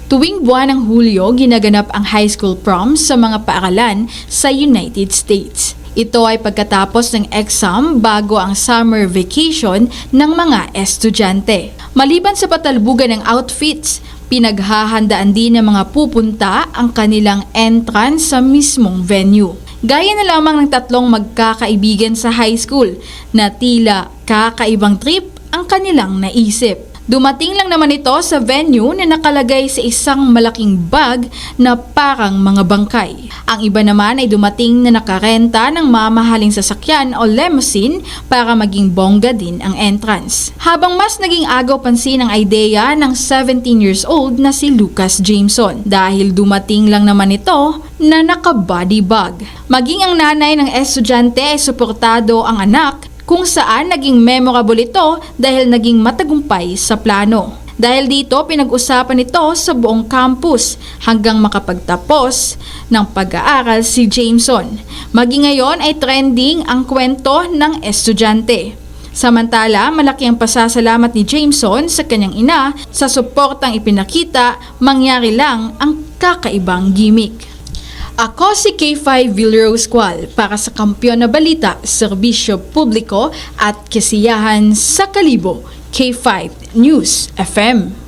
Tuwing buwan ng Hulyo, ginaganap ang high school prom sa mga paaralan sa United States. Ito ay pagkatapos ng exam bago ang summer vacation ng mga estudyante. Maliban sa patalbugan ng outfits, pinaghahandaan din ng mga pupunta ang kanilang entrance sa mismong venue. Gaya na lamang ng tatlong magkakaibigan sa high school na tila kakaibang trip ang kanilang naisip. Dumating lang naman ito sa venue na nakalagay sa isang malaking bag na parang mga bangkay. Ang iba naman ay dumating na nakarenta ng mamahaling sasakyan o limousine para maging bongga din ang entrance. Habang mas naging agaw pansin ang ideya ng 17 years old na si Lucas Jameson dahil dumating lang naman ito na naka-body bag. Maging ang nanay ng estudyante ay suportado ang anak kung saan naging memorable ito dahil naging matagumpay sa plano. Dahil dito, pinag-usapan ito sa buong campus hanggang makapagtapos ng pag-aaral si Jameson. Maging ngayon ay trending ang kwento ng estudyante. Samantala, malaki ang pasasalamat ni Jameson sa kanyang ina sa suportang ipinakita, mangyari lang ang kakaibang gimmick. Ako si K5 Villarose Qual para sa Kampiyon na Balita, Serbisyo Publiko at Kasiyahan sa Kalibo, K5 News FM.